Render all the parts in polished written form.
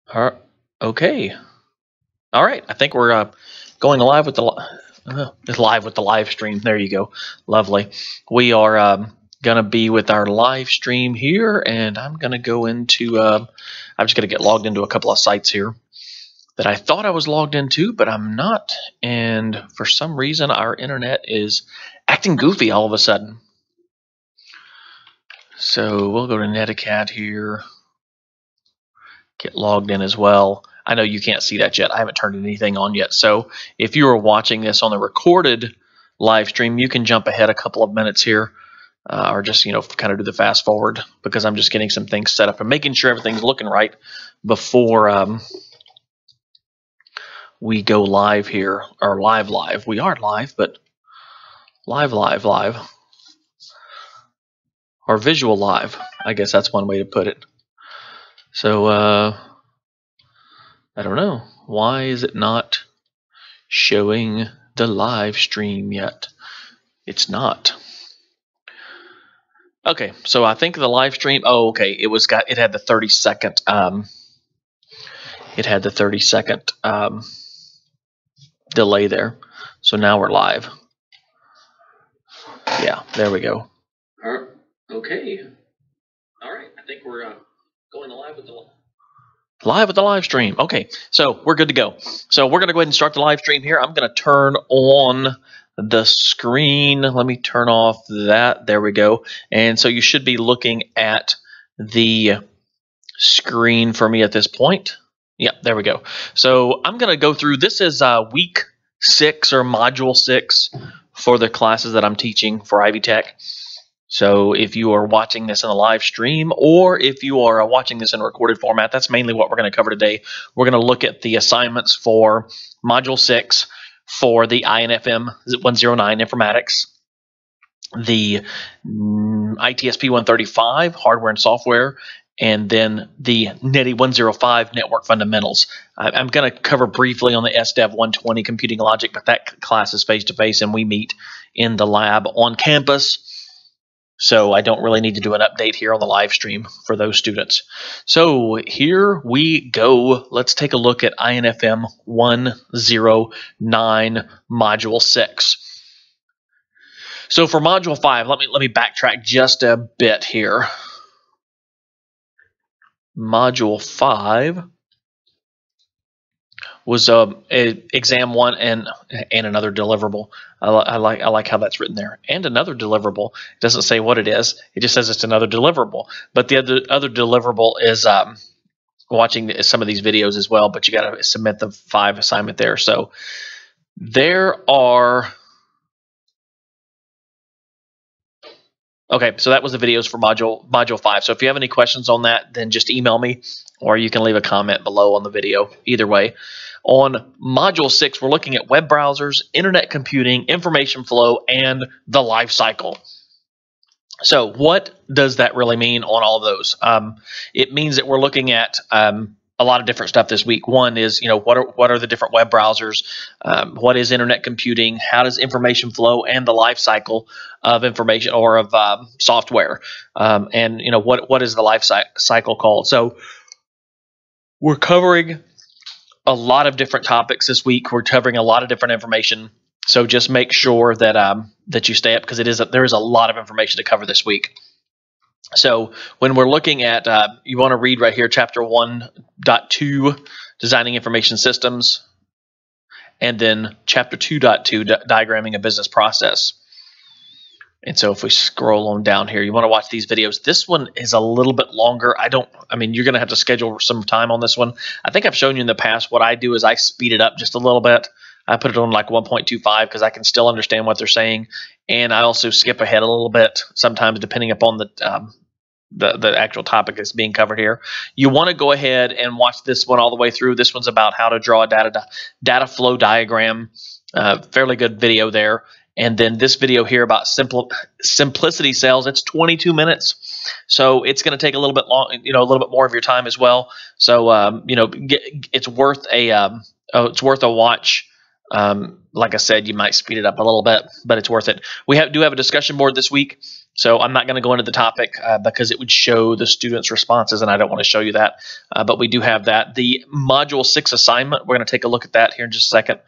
Her Okay. All right. I think we're going live with the live with the live stream. There you go. Lovely. We are gonna be with our live stream here, and I'm gonna go into. I'm just gonna get logged into a couple of sites here that I thought I was logged into, but I'm not. And for some reason, our internet is acting goofy all of a sudden. So we'll go to Neticat here. Get logged in as well. I know you can't see that yet. I haven't turned anything on yet. So if you are watching this on the recorded live stream, you can jump ahead a couple of minutes here, or just kind of do the fast forward, because I'm just getting some things set up and making sure everything's looking right before we go live here, or live. We are live, but live, or visual live. I guess that's one way to put it. So I don't know. Why is it not showing the live stream yet? It's not. Okay, so I think the live stream. Oh, okay. It had the 30-second. It had the 30-second delay there. So now we're live. Yeah, there we go. Okay. All right. I think we're going live with the live stream. Okay, so we're good to go. So we're going to go ahead and start the live stream here. I'm going to turn on the screen. Let me turn off that. There we go. And so you should be looking at the screen for me at this point. Yeah, there we go. So I'm going to go through. This is week 6 or module 6 for the classes that I'm teaching for Ivy Tech. So if you are watching this in a live stream, or if you are watching this in a recorded format, that's mainly what we're going to cover today. We're going to look at the assignments for Module 6 for the INFM 109 Informatics, the ITSP 135 Hardware and Software, and then the NETI 105 Network Fundamentals. I'm going to cover briefly on the SDEV 120 Computing Logic, but that class is face-to-face, and we meet in the lab on campus. So I don't really need to do an update here on the live stream for those students. So here we go. Let's take a look at INFM 109 Module 6. So for Module 5, let me backtrack just a bit here. Module 5 was exam 1 and another deliverable. I like how that's written there. And another deliverable. It doesn't say what it is. It just says it's another deliverable. But the other deliverable is watching some of these videos as well. But you got to submit the 5 assignment there. So there are. Okay, so that was the videos for module 5. So if you have any questions on that, then just email me, or you can leave a comment below on the video. Either way. On Module 6, we're looking at web browsers, internet computing, information flow, and the life cycle. So what does that really mean on all of those? It means that we're looking at a lot of different stuff this week. One is, what are the different web browsers? What is internet computing? How does information flow and the life cycle of information or of software? And what is the life cycle called? So we're covering a lot of different topics this week. We're covering a lot of different information. So just make sure that that you stay up, because there is a lot of information to cover this week. So when we're looking at, you want to read right here, Chapter 1.2, Designing Information Systems, and then Chapter 2.2, Diagramming a Business Process. And so if we scroll on down here, you want to watch these videos. This one is a little bit longer. You're going to have to schedule some time on this one. I think I've shown you in the past. What I do is I speed it up just a little bit. I put it on like 1.25 because I can still understand what they're saying. And I also skip ahead a little bit sometimes depending upon the actual topic that's being covered here. You want to go ahead and watch this one all the way through. This one's about how to draw a data flow diagram. Fairly good video there. And then this video here about simplicity cells, it's 22 minutes. So it's going to take a little bit long, a little bit more of your time as well. So, it's worth a watch. Like I said, you might speed it up a little bit, but it's worth it. We do have a discussion board this week. So I'm not going to go into the topic because it would show the students' responses, and I don't want to show you that. But we do have that. The Module 6 assignment, we're going to take a look at that here in just a second.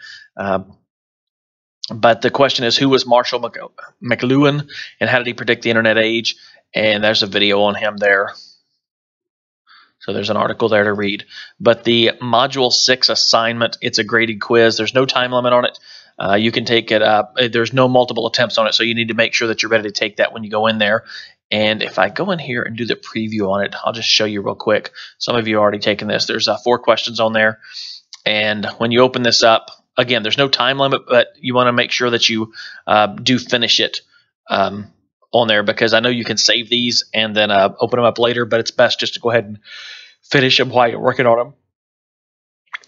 But the question is, who was Marshall McLuhan, and how did he predict the internet age? And there's a video on him there. So there's an article there to read. But the Module 6 assignment, it's a graded quiz. There's no time limit on it. You can take it up. There's no multiple attempts on it, so you need to make sure that you're ready to take that when you go in there. And if I go in here and do the preview on it, I'll just show you real quick. Some of you have already taken this. There's 4 questions on there. And when you open this up, again, there's no time limit, but you want to make sure that you do finish it on there, because I know you can save these and then open them up later, but it's best just to go ahead and finish them while you're working on them.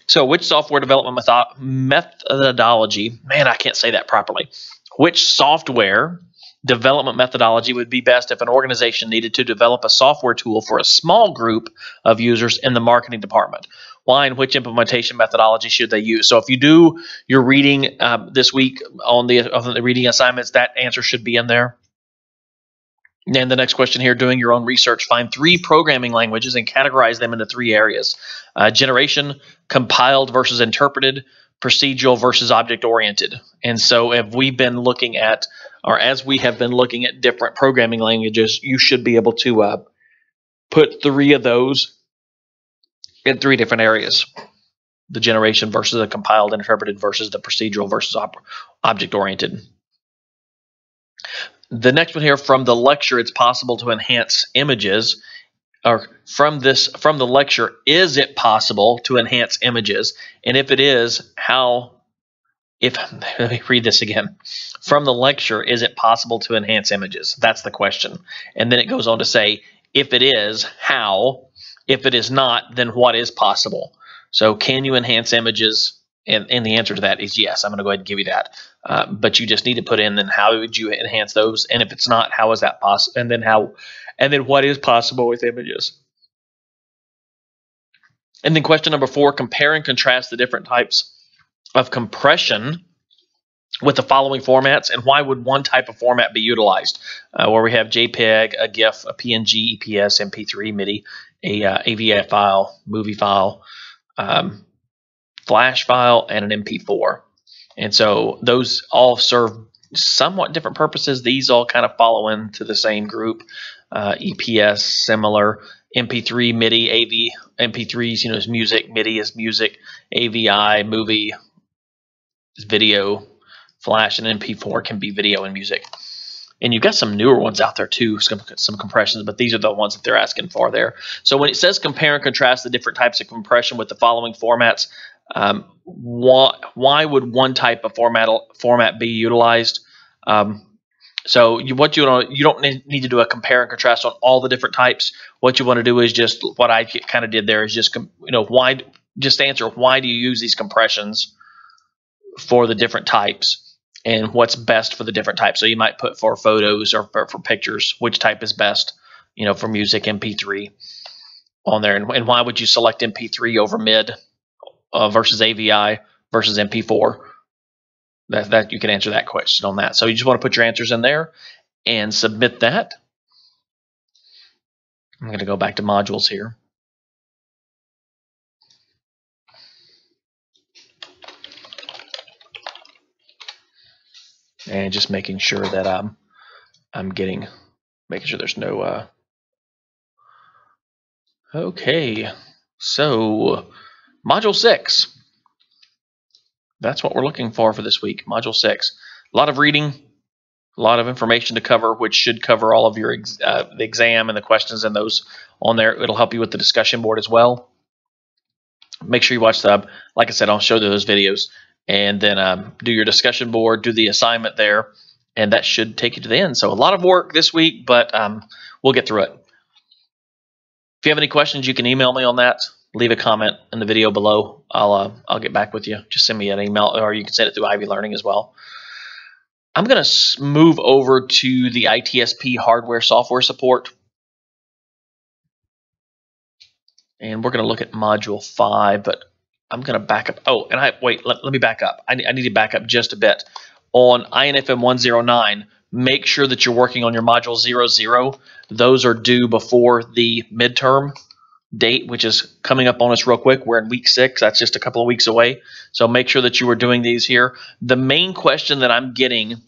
So which software development methodology, man, I can't say that properly. Which software development methodology would be best if an organization needed to develop a software tool for a small group of users in the marketing department? Why and which implementation methodology should they use? So if you do your reading this week on the reading assignments, that answer should be in there. And the next question here, doing your own research, find 3 programming languages and categorize them into 3 areas. Generation, compiled versus interpreted, procedural versus object-oriented. And so if we've been looking at, or as we have been looking at different programming languages, you should be able to put 3 of those in 3 different areas. The generation versus the compiled, interpreted versus the procedural versus object-oriented. The next one here, from the lecture, it's possible to enhance images. Or from the lecture, is it possible to enhance images? And if it is, how? Let me read this again. From the lecture, is it possible to enhance images? That's the question. And then it goes on to say, if it is, how? If it is not, then what is possible? So can you enhance images? And the answer to that is yes. I'm going to go ahead and give you that. But you just need to put in, then how would you enhance those? And if it's not, how is that possible? And then how? And then what is possible with images? And then question number 4, compare and contrast the different types of compression with the following formats, and why would one type of format be utilized? Where we have JPEG, a GIF, a PNG, EPS, MP3, MIDI, a AVI file, movie file, Flash file, and an MP4. And so those all serve somewhat different purposes. These all kind of follow into the same group. EPS, similar. MP3, MIDI, AV, MP3s, is music. MIDI is music. AVI, movie, is video. Flash and MP4 can be video and music. And you've got some newer ones out there too, some compressions, but these are the ones that they're asking for there. So when it says compare and contrast the different types of compression with the following formats, why would one type of format be utilized? So you don't need to do a compare and contrast on all the different types. What you want to do is just what I kind of did there is just answer why do you use these compressions for the different types, and what's best for the different types. So you might put for photos or for pictures, which type is best, for music, MP3 on there, and why would you select MP3 over MID versus AVI versus MP4? That you can answer that question on that. So you just want to put your answers in there and submit that. I'm going to go back to modules here. And just making sure that making sure there's no okay. So module 6. That's what we're looking for this week. Module 6. A lot of reading, a lot of information to cover, which should cover all of your the exam and the questions and those on there. It'll help you with the discussion board as well. Make sure you watch like I said, I'll show you those videos. And then do your discussion board, do the assignment there, and that should take you to the end. So a lot of work this week, but we'll get through it. If you have any questions, you can email me on that. Leave a comment in the video below. I'll get back with you. Just send me an email, or you can send it through Ivy Learning as well. I'm going to move over to the ITSP hardware software support. And we're going to look at Module 5, but I'm going to back up. Oh, and let me back up. I need to back up just a bit. On INFM 109, make sure that you're working on your module 00. Those are due before the midterm date, which is coming up on us real quick. We're in week 6. That's just a couple of weeks away. So make sure that you are doing these here. The main question that I'm getting,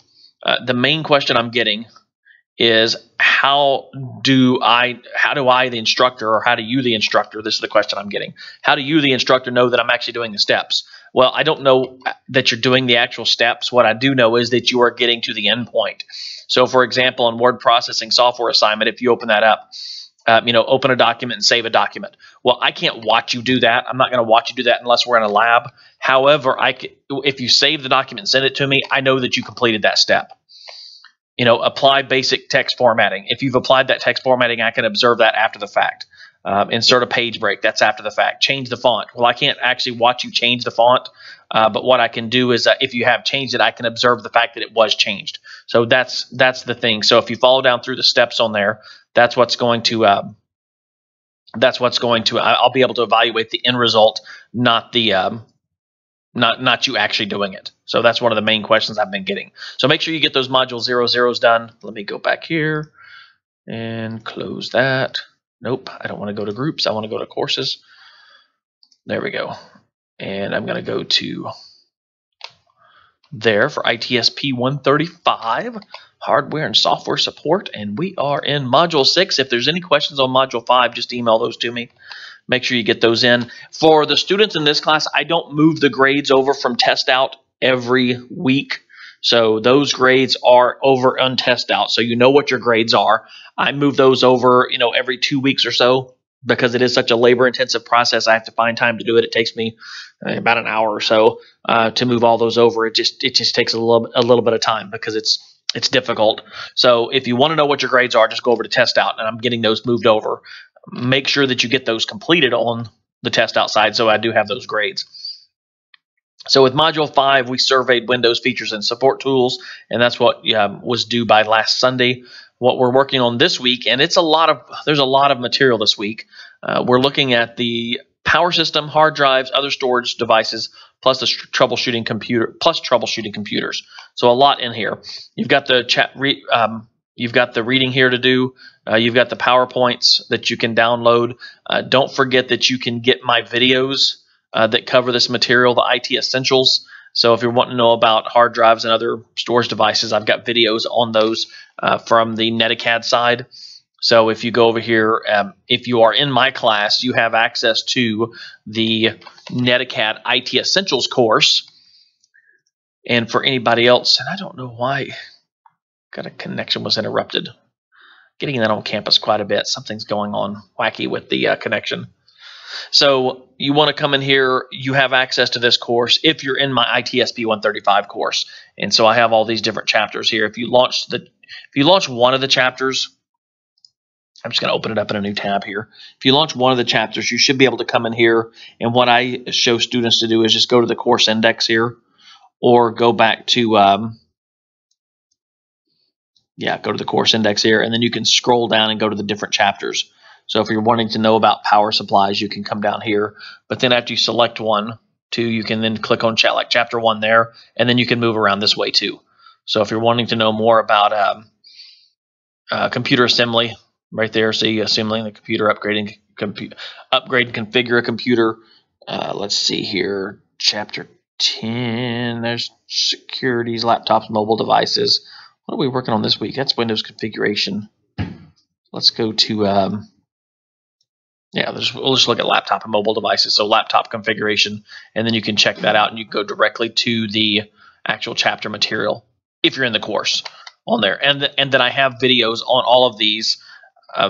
is how do I, the instructor, or how do you, the instructor, this is the question I'm getting. How do you, the instructor, know that I'm actually doing the steps? Well, I don't know that you're doing the actual steps. What I do know is that you are getting to the end point. So for example, in word processing software assignment, if you open that up, open a document and save a document. Well, I can't watch you do that. I'm not going to watch you do that unless we're in a lab. However, if you save the document and send it to me, I know that you completed that step. Apply basic text formatting. If you've applied that text formatting, I can observe that after the fact. Insert a page break. That's after the fact. Change the font. Well, I can't actually watch you change the font, but what I can do is if you have changed it, I can observe the fact that it was changed. So that's the thing. So if you follow down through the steps on there, that's what's going to I'll be able to evaluate the end result, not the not you actually doing it. So that's one of the main questions I've been getting. So make sure you get those module 00s done. Let me go back here and close that. Nope, I don't want to go to groups. I want to go to courses. There we go. And I'm going to go to there for ITSP 135, hardware and software support. And we are in module 6. If there's any questions on module 5, just email those to me. Make sure you get those in. For the students in this class, I don't move the grades over from test out every week. So those grades are over on test out. So you know what your grades are. I move those over, every 2 weeks or so, because it is such a labor-intensive process. I have to find time to do it. It takes me about an hour or so to move all those over. It just takes a little bit of time because it's difficult. So if you want to know what your grades are, just go over to test out, and I'm getting those moved over. Make sure that you get those completed on the test out side, so I do have those grades. So with Module 5, we surveyed Windows features and support tools, and that's what was due by last Sunday. What we're working on this week, and there's a lot of material this week. We're looking at the power system, hard drives, other storage devices, plus the troubleshooting computers. So a lot in here. You've got the you've got the reading here to do. You've got the PowerPoints that you can download. Don't forget that you can get my videos that cover this material, the IT Essentials. So if you're wanting to know about hard drives and other storage devices, I've got videos on those from the Netacad side. So if you go over here, if you are in my class, you have access to the Netacad IT Essentials course. And for anybody else, and I don't know why, got a connection was interrupted. Getting that on campus quite a bit. Something's going on wacky with the connection. So you want to come in here. You have access to this course if you're in my ITSP 135 course. And so I have all these different chapters here. If you launch one of the chapters, I'm just going to open it up in a new tab here. If you launch one of the chapters, you should be able to come in here. And what I show students to do is just go to the course index here, or go back to go to the course index here, and then you can scroll down and go to the different chapters. So if you're wanting to know about power supplies, you can come down here. But then after you select 1, 2, you can then click on chapter 1 there, and then you can move around this way too. So if you're wanting to know more about computer assembly, right there, see assembling the computer, upgrade and configure a computer. Let's see here, chapter 10. There's securities, laptops, mobile devices. What are we working on this week? That's Windows configuration. Let's go to, we'll just look at laptop and mobile devices. So laptop configuration, and then you can check that out, and you go directly to the actual chapter material if you're in the course on there. And then I have videos on all of these I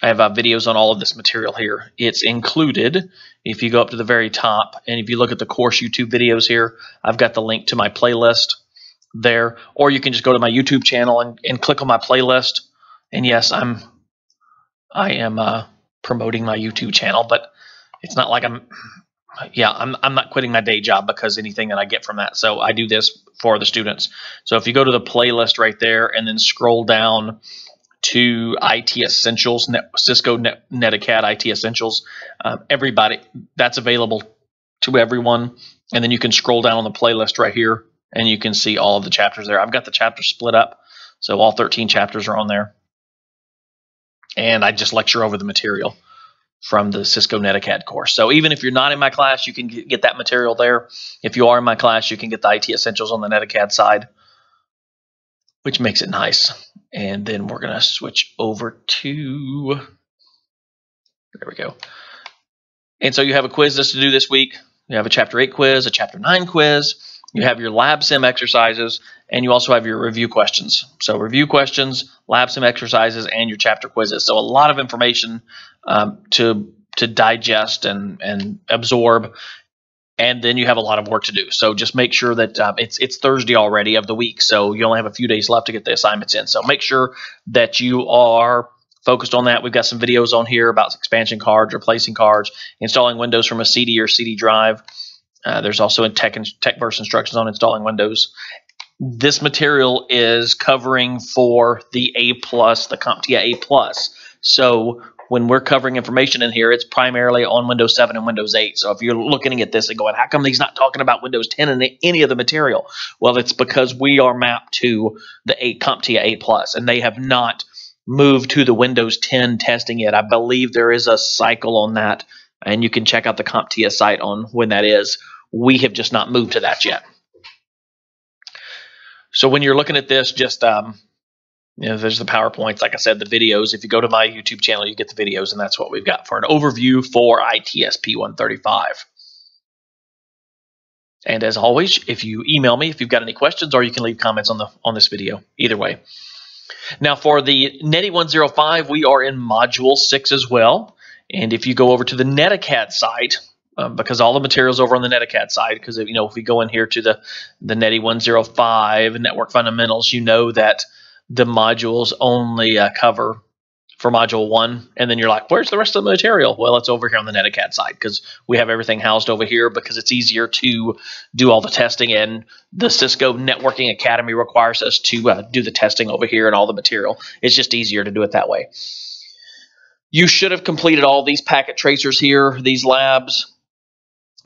have videos on all of this material here. It's included. If you go up to the very top, and if you look at the course YouTube videos here, I've got the link to my playlist there, or you can just go to my YouTube channel and click on my playlist. And yes, I am promoting my YouTube channel, but it's not like I'm not quitting my day job because anything that I get from that. So I do this for the students. So if you go to the playlist right there and then scroll down to IT Essentials, Cisco Netacad IT Essentials, everybody, that's available to everyone. And then you can scroll down on the playlist right here and you can see all of the chapters there. I've got the chapters split up, so all 13 chapters are on there. And I just lecture over the material from the Cisco Netacad course. So even if you're not in my class, you can get that material there. If you are in my class, you can get the IT Essentials on the Netacad side, which makes it nice. And then we're going to switch over to, there we go. And so you have a quiz list to do this week. You have a Chapter 8 quiz, a Chapter 9 quiz. You have your lab sim exercises, and you also have your review questions. So review questions, lab sim exercises, and your chapter quizzes. So a lot of information to digest and absorb, and then you have a lot of work to do. So just make sure that it's Thursday already of the week, so you only have a few days left to get the assignments in. So make sure that you are focused on that. We've got some videos on here about expansion cards, replacing cards, installing Windows from a CD or CD drive. There's also a TechVerse instructions on installing Windows. This material is covering for the A+, the CompTIA A+. So when we're covering information in here, it's primarily on Windows 7 and Windows 8. So if you're looking at this and going, how come he's not talking about Windows 10 in any of the material? Well, it's because we are mapped to the CompTIA A+, and they have not moved to the Windows 10 testing yet. I believe there is a cycle on that, and you can check out the CompTIA site on when that is. We have just not moved to that yet. So when you're looking at this, just there's the PowerPoints. Like I said, the videos. If you go to my YouTube channel, you get the videos, and that's what we've got for an overview for ITSP 135. And as always, if you email me if you've got any questions, or you can leave comments on this video. Either way. Now for the NETI 105, we are in Module 6 as well. And if you go over to the Netacad site, because all the materials over on the Netacad side, because if we go in here to the NETI 105 Network Fundamentals, you know that the modules only cover for Module 1, and then you're like, where's the rest of the material? Well, it's over here on the Netacad side, because we have everything housed over here because it's easier to do all the testing, and the Cisco Networking Academy requires us to do the testing over here and all the material. It's just easier to do it that way. You should have completed all these packet tracers here, these labs,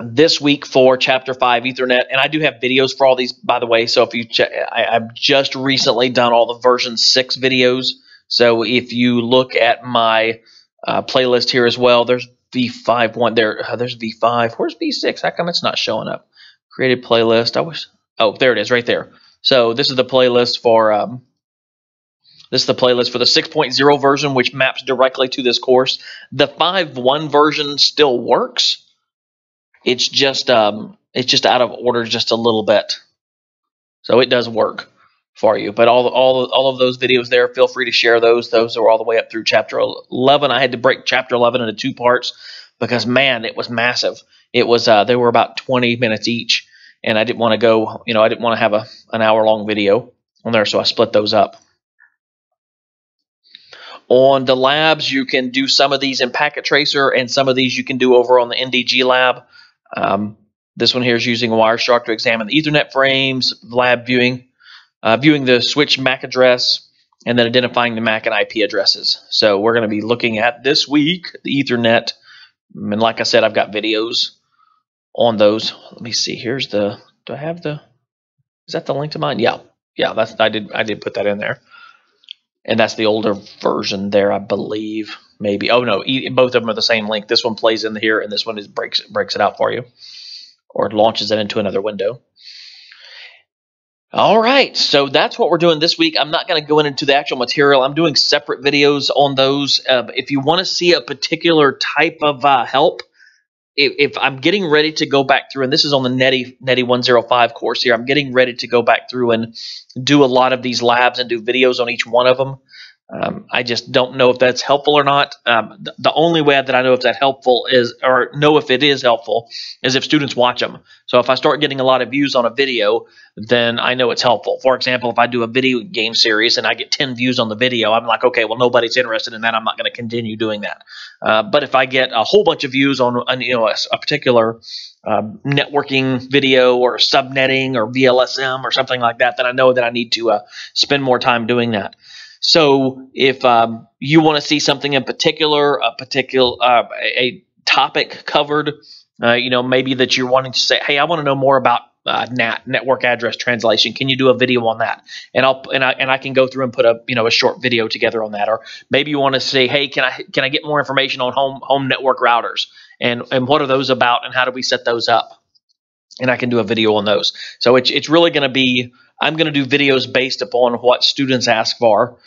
this week for Chapter 5 Ethernet, and I do have videos for all these, by the way. So if you check, I've just recently done all the version 6 videos. So if you look at my playlist here as well, there's V5 one there. There's V5. Where's V6? How come it's not showing up? Created playlist. Oh, there it is, right there. So this is the playlist for the 6.0 version, which maps directly to this course. The 5.1 version still works. It's just out of order just a little bit, so it does work for you. But all of those videos there, feel free to share those. Those are all the way up through Chapter 11. I had to break Chapter 11 into 2 parts because, man, it was massive. It was they were about 20 minutes each, and I didn't want to go. I didn't want to have an hour-long video on there, so I split those up. On the labs, you can do some of these in Packet Tracer, and some of these you can do over on the NDG lab. This one here is using Wireshark to examine the Ethernet frames, lab viewing the switch MAC address, and then identifying the MAC and IP addresses. So we're going to be looking at this week the Ethernet, and like I said, I've got videos on those. Let me see. Here's do I have is that the link to mine? Yeah, I did put that in there. And that's the older version there, I believe. Maybe. Oh no, both of them are the same link. This one plays in here, and this one breaks it out for you, or launches it into another window. All right, so that's what we're doing this week. I'm not going to go into the actual material. I'm doing separate videos on those. If you want to see a particular type of help, if I'm getting ready to go back through, and this is on the NETI 105 course here, I'm getting ready to go back through and do a lot of these labs and do videos on each one of them. I just don't know if that's helpful or not. The only way that I know if that's helpful or know if it is helpful is if students watch them. So if I start getting a lot of views on a video, then I know it's helpful. For example, if I do a video game series and I get 10 views on the video, I'm like, okay, well, nobody's interested in that. I'm not going to continue doing that. But if I get a whole bunch of views on a particular networking video or subnetting or VLSM or something like that, then I know that I need to spend more time doing that. So if you want to see something in particular, a topic covered, maybe that you're wanting to say, hey, I want to know more about NAT, network address translation. Can you do a video on that? And I can go through and put a short video together on that. Or maybe you want to say, hey, can I get more information on home network routers, and what are those about, and how do we set those up? And I can do a video on those. So it's really going to be, I'm going to do videos based upon what students ask for.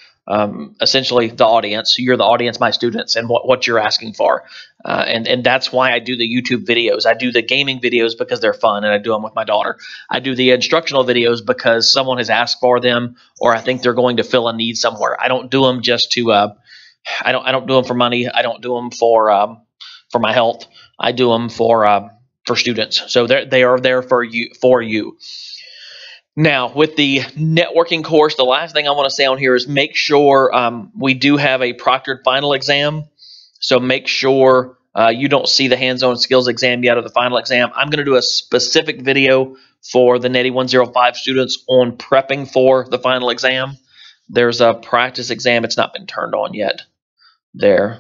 Essentially the audience. You're the audience, my students, and what you're asking for. And that's why I do the YouTube videos. I do the gaming videos because they're fun, and I do them with my daughter. I do the instructional videos because someone has asked for them, or I think they're going to fill a need somewhere. I don't do them just to I don't do them for money. I don't do them for my health. I do them for students. So they are there for you. Now, with the networking course, the last thing I want to say on here is make sure we do have a proctored final exam. So make sure you don't see the hands-on skills exam yet, or the final exam. I'm going to do a specific video for the NETI 105 students on prepping for the final exam. There's a practice exam. It's not been turned on yet there,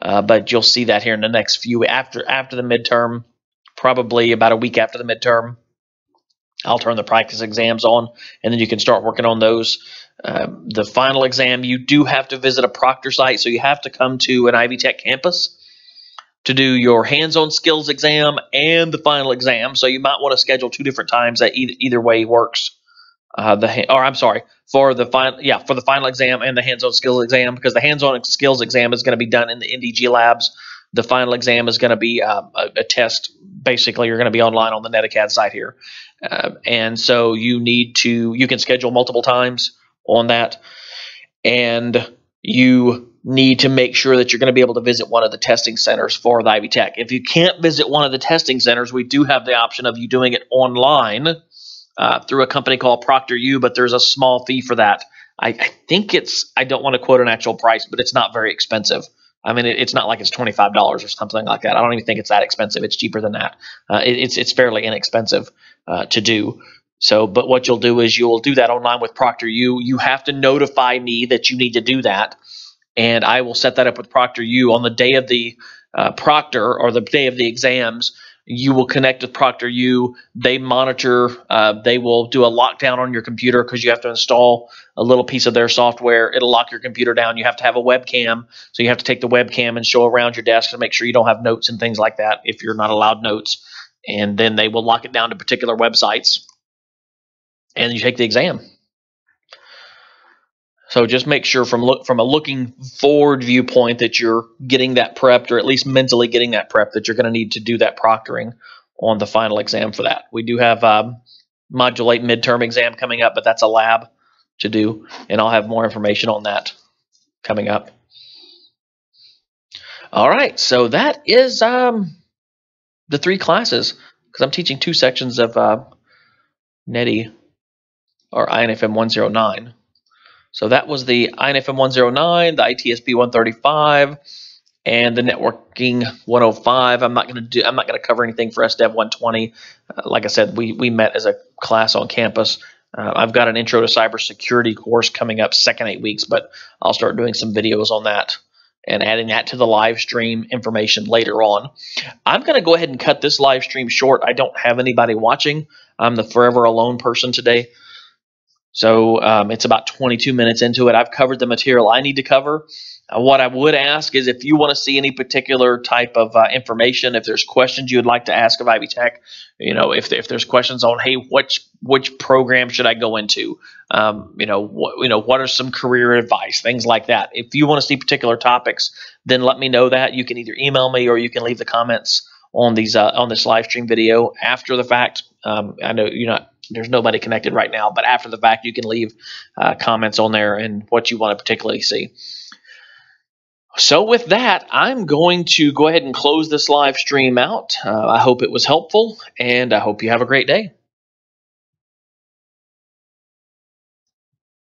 but you'll see that here in the next few, after the midterm, probably about a week after the midterm. I'll turn the practice exams on, and then you can start working on those. The final exam, you do have to visit a proctor site, so you have to come to an Ivy Tech campus to do your hands-on skills exam and the final exam. So you might want to schedule 2 different times. That either way works. For the final exam and the hands-on skills exam, because the hands-on skills exam is going to be done in the NDG labs. The final exam is going to be a test. Basically, you're going to be online on the Netacad site here. And so you can schedule multiple times on that. And you need to make sure that you're going to be able to visit one of the testing centers for the Ivy Tech. If you can't visit one of the testing centers, we do have the option of you doing it online through a company called ProctorU, but there's a small fee for that. I think I don't want to quote an actual price, but it's not very expensive. I mean, it's not like it's $25 or something like that. I don't even think it's that expensive. It's cheaper than that. It's fairly inexpensive to do. So, but what you'll do is you'll do that online with ProctorU. You have to notify me that you need to do that, and I will set that up with ProctorU on the day of the proctor, or the day of the exams. You will connect with ProctorU. They monitor. They will do a lockdown on your computer, because you have to install a little piece of their software. It'll lock your computer down. You have to have a webcam, so you have to take the webcam and show around your desk to make sure you don't have notes and things like that if you're not allowed notes. And then they will lock it down to particular websites, and you take the exam. So just make sure from a looking forward viewpoint that you're getting that prepped, or at least mentally getting that prepped, that you're going to need to do that proctoring on the final exam for that. We do have Module 8 midterm exam coming up, but that's a lab to do, and I'll have more information on that coming up. All right, so that is the 3 classes, because I'm teaching 2 sections of NETI, or INFM 109. So that was the INFM 109, the ITSP 135, and the networking 105. I'm not going to cover anything for SDEV 120. Like I said, we met as a class on campus. I've got an intro to cybersecurity course coming up second 8 weeks, but I'll start doing some videos on that and adding that to the live stream information later on. I'm going to go ahead and cut this live stream short. I don't have anybody watching. I'm the forever alone person today. So it's about 22 minutes into it. I've covered the material I need to cover. What I would ask is, if you want to see any particular type of information, if there's questions you would like to ask of Ivy Tech, if there's questions on, hey, which program should I go into, what are some career advice, things like that. If you want to see particular topics, then let me know that. You can either email me, or you can leave the comments on these on this live stream video after the fact. I know there's nobody connected right now, but after the fact, you can leave comments on there and what you want to particularly see. So with that, I'm going to go ahead and close this live stream out. I hope it was helpful, and I hope you have a great day.